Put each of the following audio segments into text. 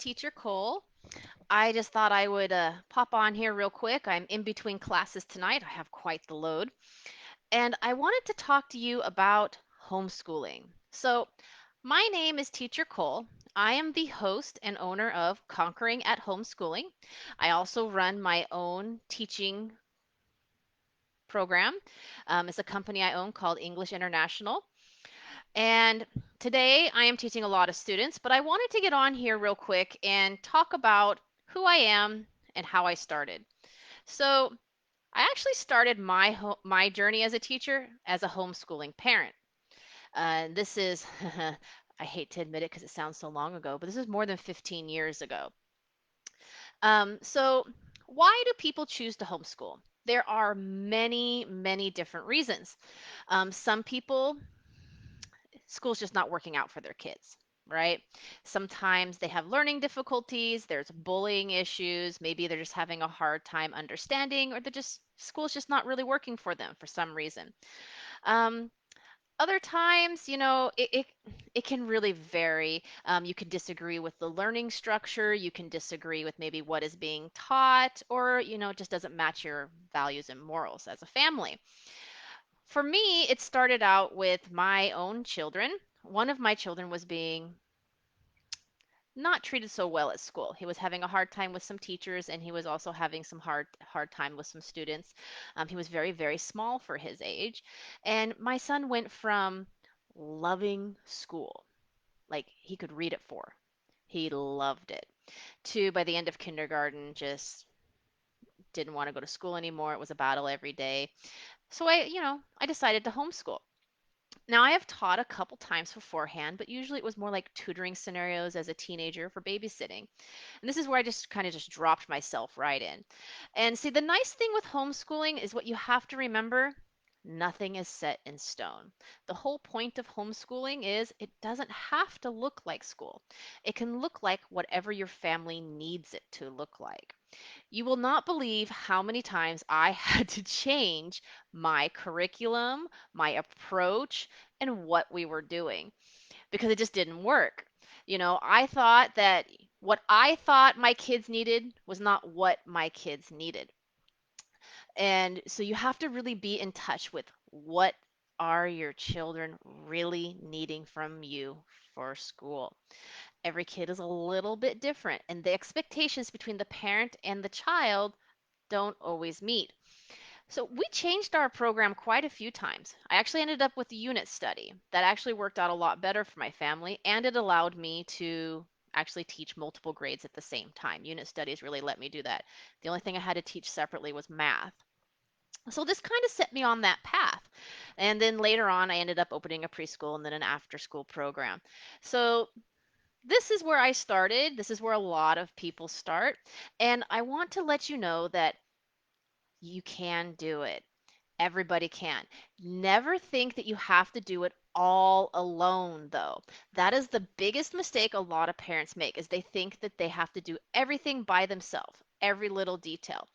Teacher Cole. I just thought I would pop on here real quick. I'm in between classes tonight. I have quite the load. And I wanted to talk to you about homeschooling. So, my name is Teacher Cole. I am the host and owner of Conquering at Homeschooling. I also run my own teaching program. It's a company I own called English International. And today I am teaching a lot of students, but I wanted to get on here real quick and talk about who I am and how I started. So, I actually started my journey as a teacher as a homeschooling parent. This is I hate to admit it because it sounds so long ago, but this is more than 15 years ago. So, why do people choose to homeschool? There are many, many different reasons. Some people school's just not working out for their kids, right? Sometimes they have learning difficulties, there's bullying issues, maybe they're just having a hard time understanding, or they're just school's just not really working for them for some reason. Um, Other times, it can really vary. You can disagree with the learning structure, you can disagree with maybe what is being taught, or it just doesn't match your values and morals as a family. For me, it started out with my own children. One of my children was being not treated so well at school. He was having a hard time with some teachers, and he was also having some hard time with some students. He was very, very small for his age. And my son went from loving school, like he could read at 4. He loved it. To by the end of kindergarten just didn't want to go to school anymore. It was a battle every day. So I decided to homeschool. Now, I have taught a couple times beforehand, but usually it was more like tutoring scenarios as a teenager for babysitting. And this is where I just kind of just dropped myself right in. And see, the nice thing with homeschooling is what you have to remember, nothing is set in stone. The whole point of homeschooling is it doesn't have to look like school. It can look like whatever your family needs it to look like. You will not believe how many times I had to change my curriculum, my approach, and what we were doing because it just didn't work. I thought that what I thought my kids needed was not what my kids needed. And so you have to really be in touch with what are your children really needing from you for school. Every kid is a little bit different, and the expectations between the parent and the child don't always meet. So we changed our program quite a few times. I actually ended up with a unit study that actually worked out a lot better for my family, and it allowed me to actually teach multiple grades at the same time. Unit studies really let me do that. The only thing I had to teach separately was math. So this kind of set me on that path. And then later on, I ended up opening a preschool and then an after school program. So this is where I started. This is where a lot of people start. And I want to let you know that you can do it. Everybody can. Never think that you have to do it all alone though. That is the biggest mistake a lot of parents make is they think that they have to do everything by themselves, every little detail.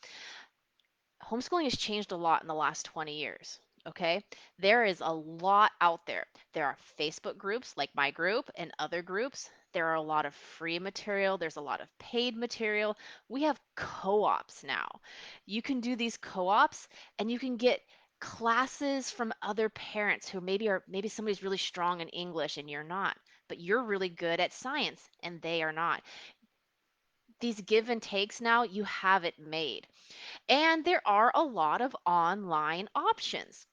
Homeschooling has changed a lot in the last 20 years. Okay, there is a lot out there. There are Facebook groups like my group and other groups. There are a lot of free material. There's a lot of paid material. We have co ops now. You can do these co ops and you can get classes from other parents who maybe somebody's really strong in English and you're not, but you're really good at science and they are not. These give and takes now, you have it made. And there are a lot of online options,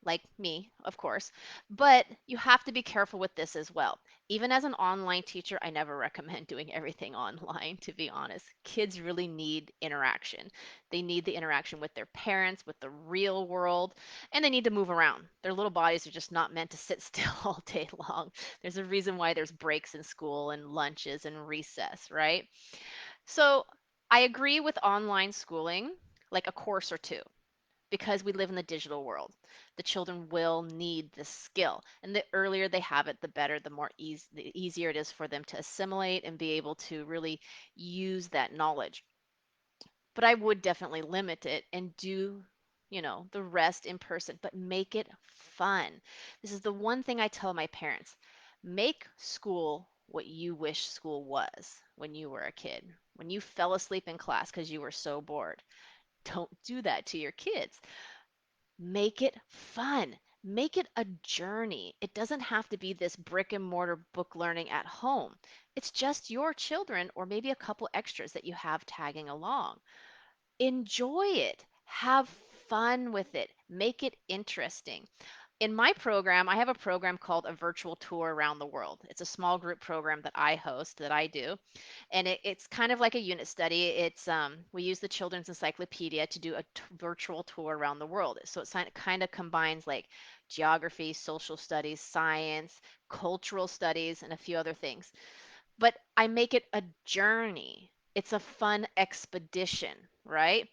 like me, of course, but you have to be careful with this as well. Even as an online teacher, I never recommend doing everything online, to be honest. Kids really need interaction. They need the interaction with their parents, with the real world, and they need to move around. Their little bodies are just not meant to sit still all day long. There's a reason why there's breaks in school and lunches and recess, right? So I agree with online schooling, like a course or two, because we live in the digital world. The children will need this skill, and the earlier they have it, the better, the easier it is for them to assimilate and be able to really use that knowledge. But I would definitely limit it and do, the rest in person, but make it fun. This is the one thing I tell my parents. Make school what you wish school was when you were a kid, when you fell asleep in class because you were so bored. Don't do that to your kids. Make it fun. Make it a journey. It doesn't have to be this brick and mortar book learning at home. It's just your children or maybe a couple extras that you have tagging along. Enjoy it. Have fun with it. Make it interesting. In my program, I have a program called a virtual tour around the world. It's a small group program that I host, that I do, and it's kind of like a unit study. It's we use the Children's Encyclopedia to do a virtual tour around the world. So it kind of combines like geography, social studies, science, cultural studies, and a few other things. But I make it a journey. It's a fun expedition, right?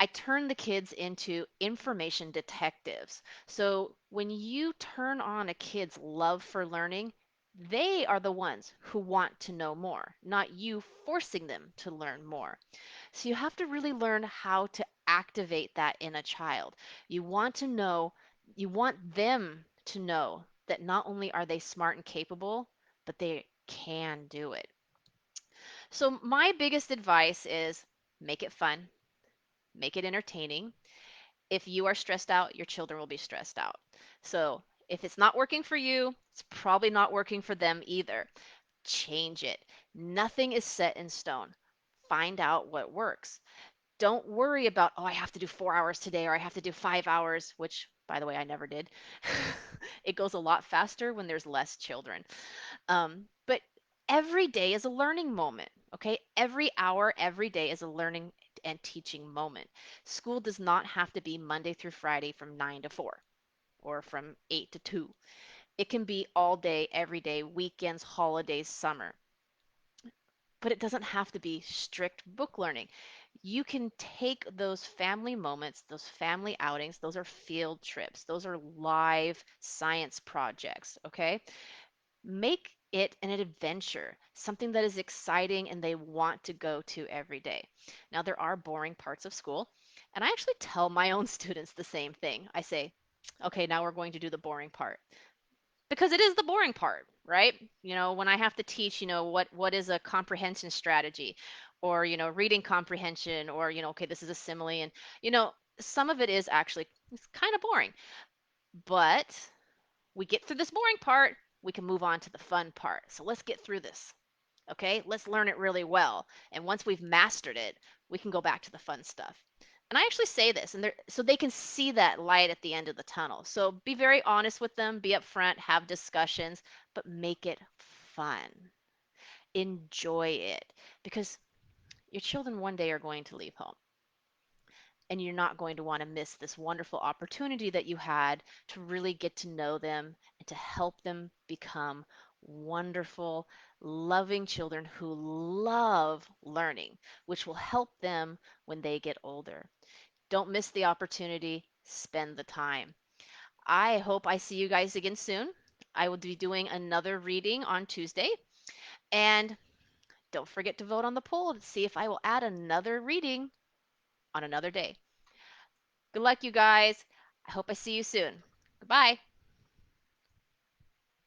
I turn the kids into information detectives. So when you turn on a kid's love for learning, they are the ones who want to know more, not you forcing them to learn more. So you have to really learn how to activate that in a child. You want to know, you want them to know that not only are they smart and capable, but they can do it. So my biggest advice is make it fun, make it entertaining. If you are stressed out, your children will be stressed out. So if it's not working for you, it's probably not working for them either. Change it. Nothing is set in stone. Find out what works. Don't worry about, oh, I have to do 4 hours today or I have to do 5 hours, which, by the way, I never did. It goes a lot faster when there's less children. But every day is a learning moment, okay? Every hour, every day is a learning and teaching moment. School does not have to be Monday through Friday from 9 to 4 or from 8 to 2. It can be all day, every day, weekends, holidays, summer. But it doesn't have to be strict book learning. You can take those family moments, those family outings, those are field trips, those are live science projects, okay? Make it an adventure, something that is exciting and they want to go to every day. Now, there are boring parts of school, and I actually tell my own students the same thing. I say, okay, now we're going to do the boring part because it is the boring part, right? When I have to teach, what is a comprehension strategy or, reading comprehension or, okay, this is a simile and, you know, some of it is actually it's kind of boring, but we get through this boring part, we can move on to the fun part. So let's get through this. Okay, let's learn it really well. And once we've mastered it, we can go back to the fun stuff. And I actually say this, and so they can see that light at the end of the tunnel. So be very honest with them, be upfront, have discussions, but make it fun. Enjoy it because your children one day are going to leave home and you're not going to want to miss this wonderful opportunity that you had to really get to know them and to help them become wonderful, loving children who love learning, which will help them when they get older. Don't miss the opportunity, spend the time. I hope I see you guys again soon. I will be doing another reading on Tuesday. And don't forget to vote on the poll to see if I will add another reading on another day. Good luck, you guys. I hope I see you soon. Goodbye.